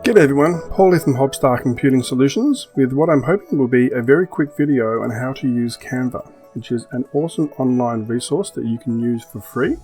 G'day everyone, Paul here from Hobstar Computing Solutions with what I'm hoping will be a very quick video on how to use Canva, which is an awesome online resource that you can use for free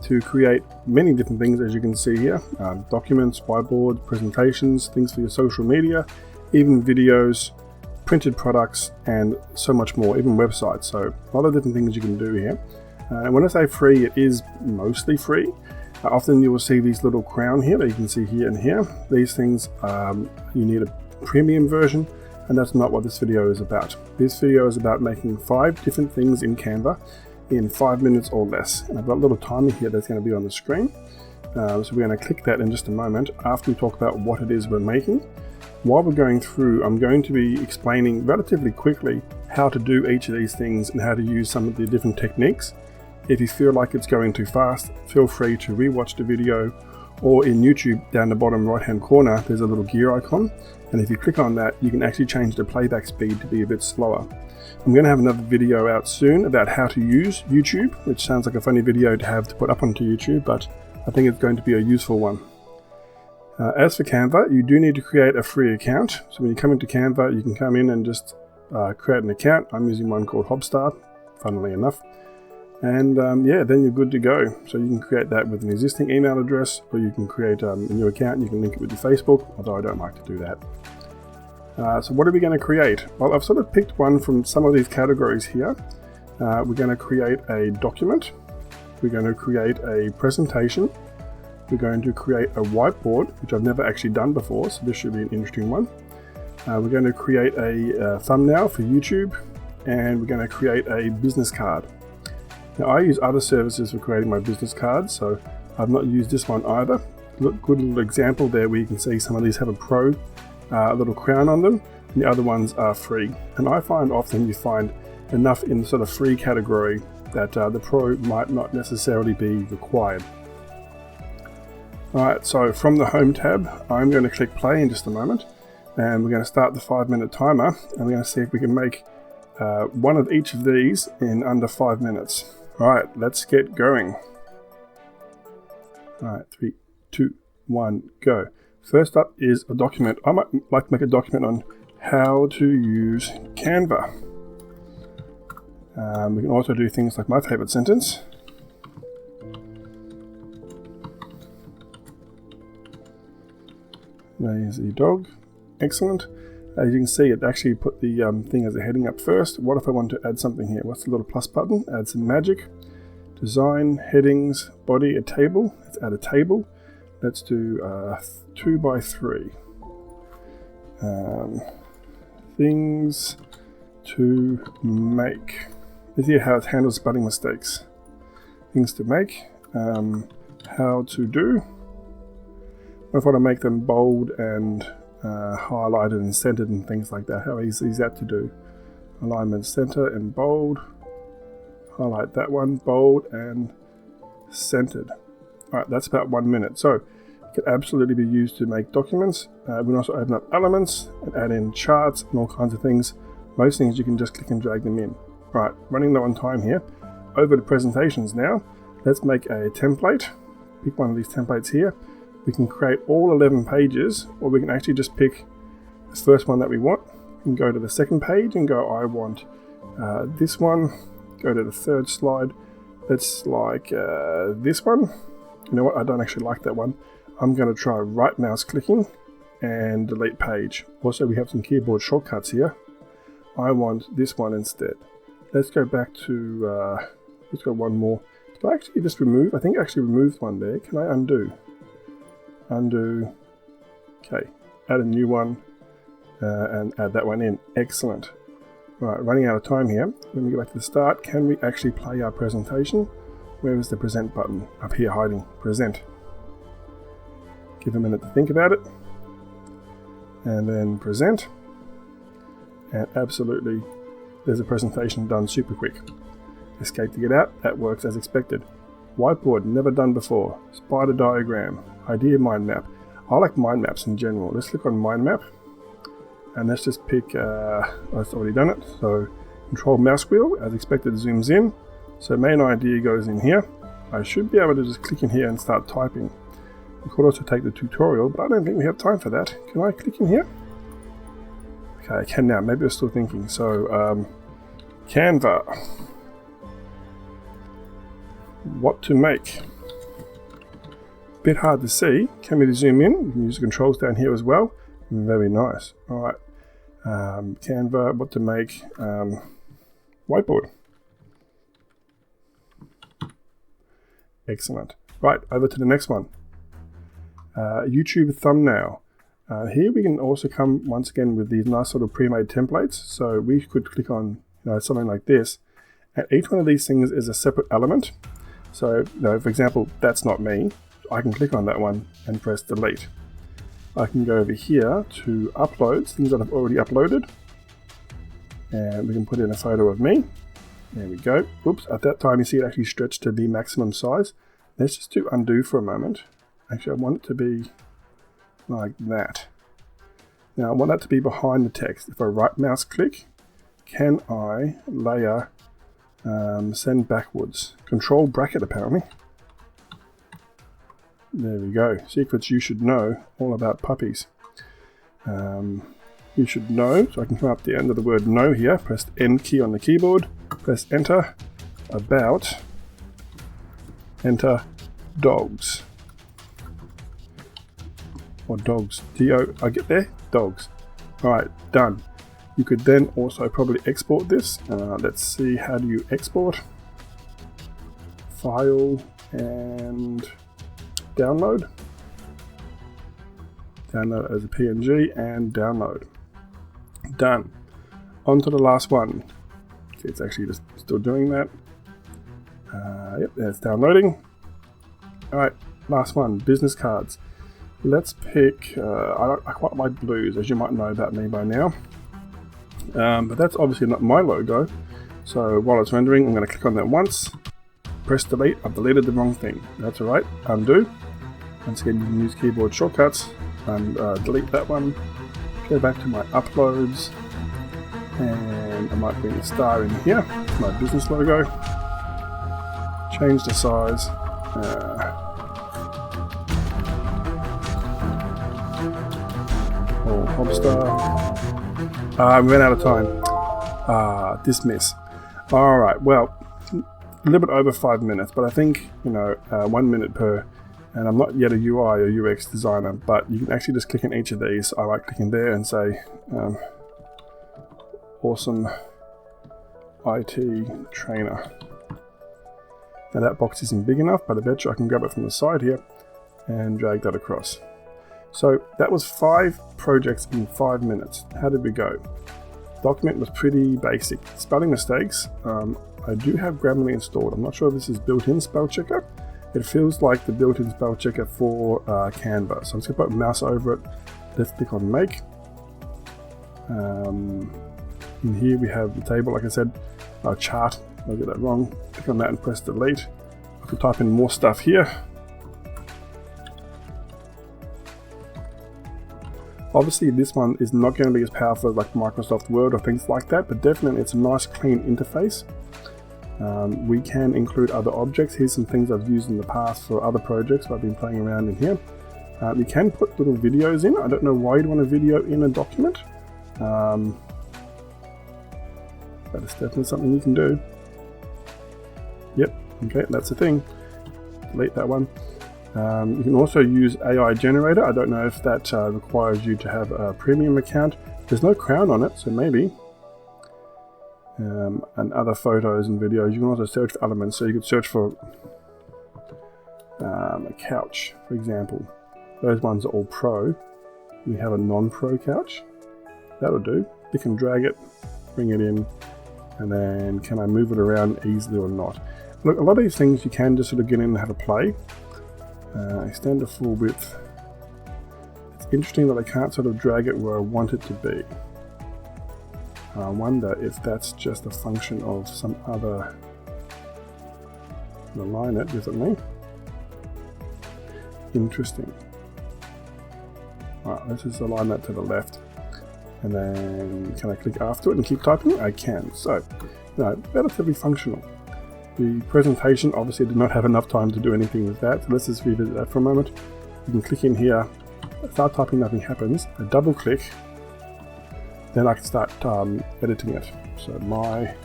to create many different things, as you can see here. Documents, whiteboards, presentations, things for your social media, even videos, printed products, and so much more, even websites. So a lot of different things you can do here. And when I say free, it is mostly free. Often you will see these little crown here that you can see here and here. These things, you need a premium version, and that's not what this video is about. This video is about making 5 different things in Canva in 5 minutes or less. And I've got a little timer here that's going to be on the screen. So we're going to click that in just a moment after we talk about what it is we're making. While we're going through, I'm going to be explaining relatively quickly how to do each of these things and how to use some of the different techniques. If you feel like it's going too fast, feel free to rewatch the video, or in YouTube down the bottom right hand corner there's a little gear icon, and if you click on that you can actually change the playback speed to be a bit slower. I'm going to have another video out soon about how to use YouTube, which sounds like a funny video to have to put up onto YouTube, but I think it's going to be a useful one. As for Canva, you do need to create a free account. So when you come into Canva, you can come in and just create an account. I'm using one called Hobstar, funnily enough. And yeah, then you're good to go. So you can create that with an existing email address, or you can create a new account and you can link it with your Facebook, although I don't like to do that. So what are we going to create? Well, I've sort of picked one from some of these categories here. We're going to create a document. We're going to create a presentation. We're going to create a whiteboard, which I've never actually done before, so this should be an interesting one. We're going to create a thumbnail for YouTube, and we're going to create a business card. Now, I use other services for creating my business cards, so I've not used this one either. Look, good little example there where you can see some of these have a pro little crown on them, and the other ones are free. And I find often you find enough in the sort of free category that the pro might not necessarily be required. Alright, so from the home tab, I'm going to click play in just a moment, and we're going to start the 5-minute timer, and we're going to see if we can make one of each of these in under 5 minutes. Alright, let's get going. Alright, 3, 2, 1, go. First up is a document. I might like to make a document on how to use Canva. We can also do things like my favorite sentence. There's the dog. Excellent. As you can see, it actually put the thing as a heading up first. What if I want to add something here? What's the little plus button? Add some magic. Design, headings, body, a table. Let's add a table. Let's do 2 by 3. Things to make. Let's see how it handles spelling mistakes. Things to make. How to do. What if I want to make them bold and highlighted and centered and things like that? How easy is that to do? Alignment, center and bold. Highlight that one, bold and centered. Alright, that's about 1 minute. So it can absolutely be used to make documents. We can also open up elements and add in charts and all kinds of things. Most things you can just click and drag them in. Right, running low on time here. Over to presentations now. Let's make a template. Pick one of these templates here. We can create all 11 pages, or we can actually just pick the first one that we want. We can go to the second page and go, I want this one. Go to the third slide. Let's like this one. You know what? I don't actually like that one. I'm going to try right mouse clicking and delete page. Also, we have some keyboard shortcuts here. I want this one instead. Let's go back to, let's go one more. Did I actually just remove? I think I actually removed one there. Can I undo? Undo. Okay, add a new one and add that one in. Excellent. Right, running out of time here. When we go back to the start, can we actually play our presentation? Where is the present button? Up here hiding. Present. Give a minute to think about it. And then present. And absolutely, there's a presentation done super quick. Escape to get out. That works as expected. Whiteboard, never done before. Spider diagram. Idea mind map. I like mind maps in general. Let's click on mind map. And let's just pick, I've already done it. So control mouse wheel, as expected, zooms in. So main idea goes in here. I should be able to just click in here and start typing. You could also take the tutorial, but I don't think we have time for that. Can I click in here? Okay, I can now. Maybe I'm still thinking. So, Canva. What to make? Bit hard to see. Can we zoom in? You can use the controls down here as well. Very nice. All right. Canva. What to make? Whiteboard. Excellent. Right, over to the next one. YouTube thumbnail. Here we can also come once again with these nice sort of pre-made templates. So we could click on something like this, and each one of these things is a separate element. So for example, that's not me. I can click on that one and press delete. I can go over here to uploads, things that I've already uploaded, and we can put in a photo of me. There we go. Oops, at that time you see it actually stretched to the maximum size. Let's just do undo for a moment. Actually, I want it to be like that. Now I want that to be behind the text. If I right mouse click, can I layer send backwards? Control bracket apparently. There we go. Secrets you should know all about puppies. You should know, so I can come up to the end of the word no here, press the N key on the keyboard, press enter, about, enter, dogs. Or dogs. D-O, I get there? Dogs. Alright, done. You could then also probably export this. Let's see, how do you export? File and download. Download as a PNG and download. Done. On to the last one. Okay, it's actually just still doing that. Yep, it's downloading. Alright, last one, business cards. Let's pick, I quite like blues, as you might know about me by now. But that's obviously not my logo. So while it's rendering, I'm going to click on that once. Press delete. I've deleted the wrong thing. That's alright. Undo. Once again, you can use keyboard shortcuts. And delete that one. Go back to my uploads. And I might bring a star in here. My business logo. Change the size. Hobstar. I ran out of time. Dismiss. Alright, well, a little bit over 5 minutes, but I think, 1 minute per, and I'm not yet a UI or UX designer, but you can actually just click on each of these. I like clicking there and say, awesome IT trainer. Now that box isn't big enough, but I bet you I can grab it from the side here and drag that across. So that was 5 projects in 5 minutes. How did we go? Document was pretty basic. Spelling mistakes, I do have Grammarly installed. I'm not sure if this is built-in spell checker. It feels like the built-in spell checker for Canva. So I'm just going to put a mouse over it. Let's click on make. In here we have the table, like I said, our chart. I'll get that wrong. Click on that and press delete. I can type in more stuff here. Obviously this one is not going to be as powerful as like Microsoft Word or things like that, but definitely it's a nice clean interface. We can include other objects. Here's some things I've used in the past for other projects I've been playing around in here. You can put little videos in. I don't know why you'd want a video in a document. That is definitely something you can do. Yep, okay, that's the thing. Delete that one. You can also use AI generator. I don't know if that requires you to have a premium account. There's no crown on it, so maybe. And other photos and videos. You can also search for elements. So you could search for a couch, for example. Those ones are all pro. We have a non-pro couch. That'll do. You can drag it, bring it in, and then can I move it around easily or not? Look, a lot of these things you can just sort of get in and have a play. Extend to full width. It's interesting that I can't sort of drag it where I want it to be. I wonder if that's just a function of some other. Align it differently. Interesting. Alright, let's just align that to the left. And then can I click after it and keep typing? I can. So, relatively functional. The presentation obviously did not have enough time to do anything with that, so let's just revisit that for a moment. you can click in here, start typing, nothing happens. I double click, then I can start editing it. So my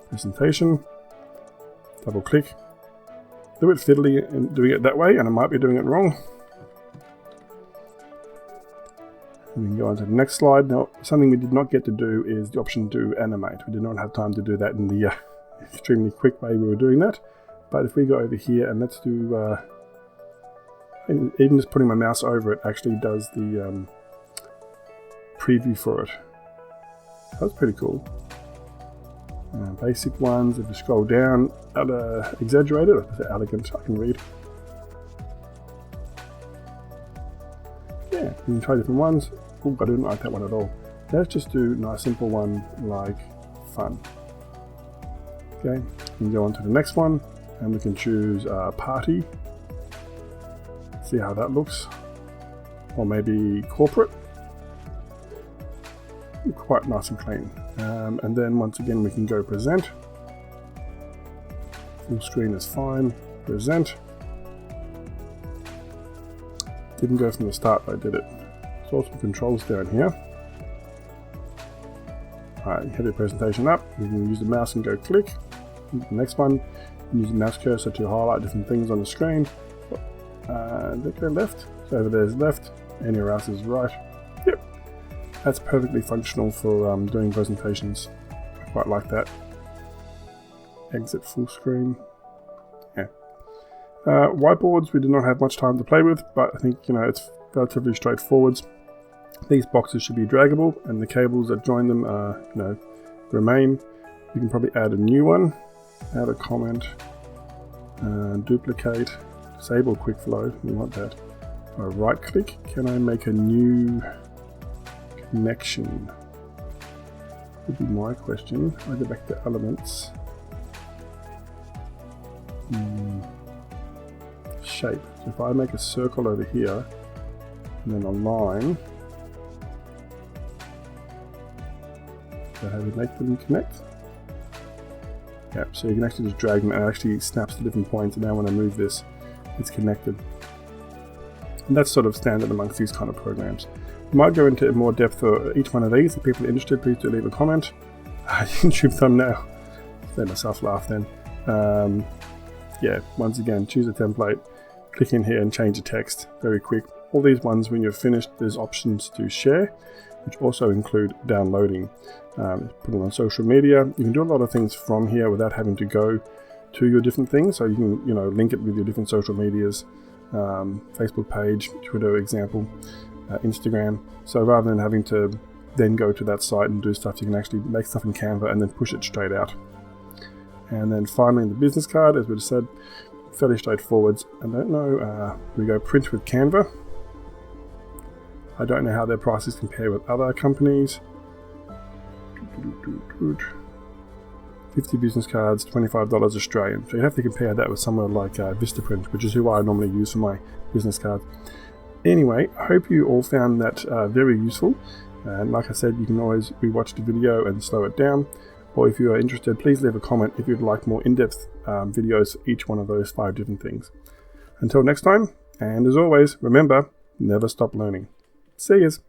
presentation, double click, a bit fiddly in doing it that way, and I might be doing it wrong. And we can go on to the next slide. Now, something we did not get to do is the option to animate. We did not have time to do that in the extremely quick way we were doing that. But if we go over here and let's do, even just putting my mouse over it actually does the preview for it. That's pretty cool. Basic ones, if you scroll down, exaggerated, or is it elegant, I can read. Yeah, you can try different ones. Oh, I didn't like that one at all. Let's just do a nice simple one like fun. Okay, we can go on to the next one and we can choose party. See how that looks. Or maybe corporate. Quite nice and clean. And then once again we can go present. Full screen is fine. Present. Didn't go from the start, but I did it. There's also controls down here. Alright, you have your presentation up. You can use the mouse and go click. The next one, use the mouse cursor to highlight different things on the screen. They go left. So over there's left. Anywhere else is right. Yep. That's perfectly functional for doing presentations. I quite like that. Exit full screen. Yeah. Whiteboards we did not have much time to play with, but I think it's relatively straightforward. These boxes should be draggable, and the cables that join them remain. You can probably add a new one, add a comment, duplicate, disable quick flow. We want that. If I right click, can I make a new connection? Would be my question. I go back to elements. Shape. So if I make a circle over here and then a line, so how we make them connect? Yeah, so you can actually just drag them and it actually snaps to different points, and now when I move this, it's connected. And that's sort of standard amongst these kind of programs. We might go into more depth for each one of these. If people are interested, please do leave a comment. YouTube thumbnail. Made myself laugh then. Yeah, once again, choose a template. Click in here and change the text. Very quick. All these ones, when you're finished, there's options to share, which also include downloading. Put it on social media. You can do a lot of things from here without having to go to your different things. So you can, link it with your different social medias, Facebook page, Twitter example, Instagram. So rather than having to then go to that site and do stuff, you can actually make stuff in Canva and then push it straight out. And then finally, the business card, as we just said, fairly straightforward. I don't know, we go print with Canva. I don't know how their prices compare with other companies. 50 business cards, $25 Australian. So you have to compare that with somewhere like Vistaprint, which is who I normally use for my business cards. Anyway, I hope you all found that very useful. And like I said, you can always rewatch the video and slow it down. Or if you are interested, please leave a comment if you'd like more in-depth videos for each one of those 5 different things. Until next time, and as always, remember, never stop learning. See yous.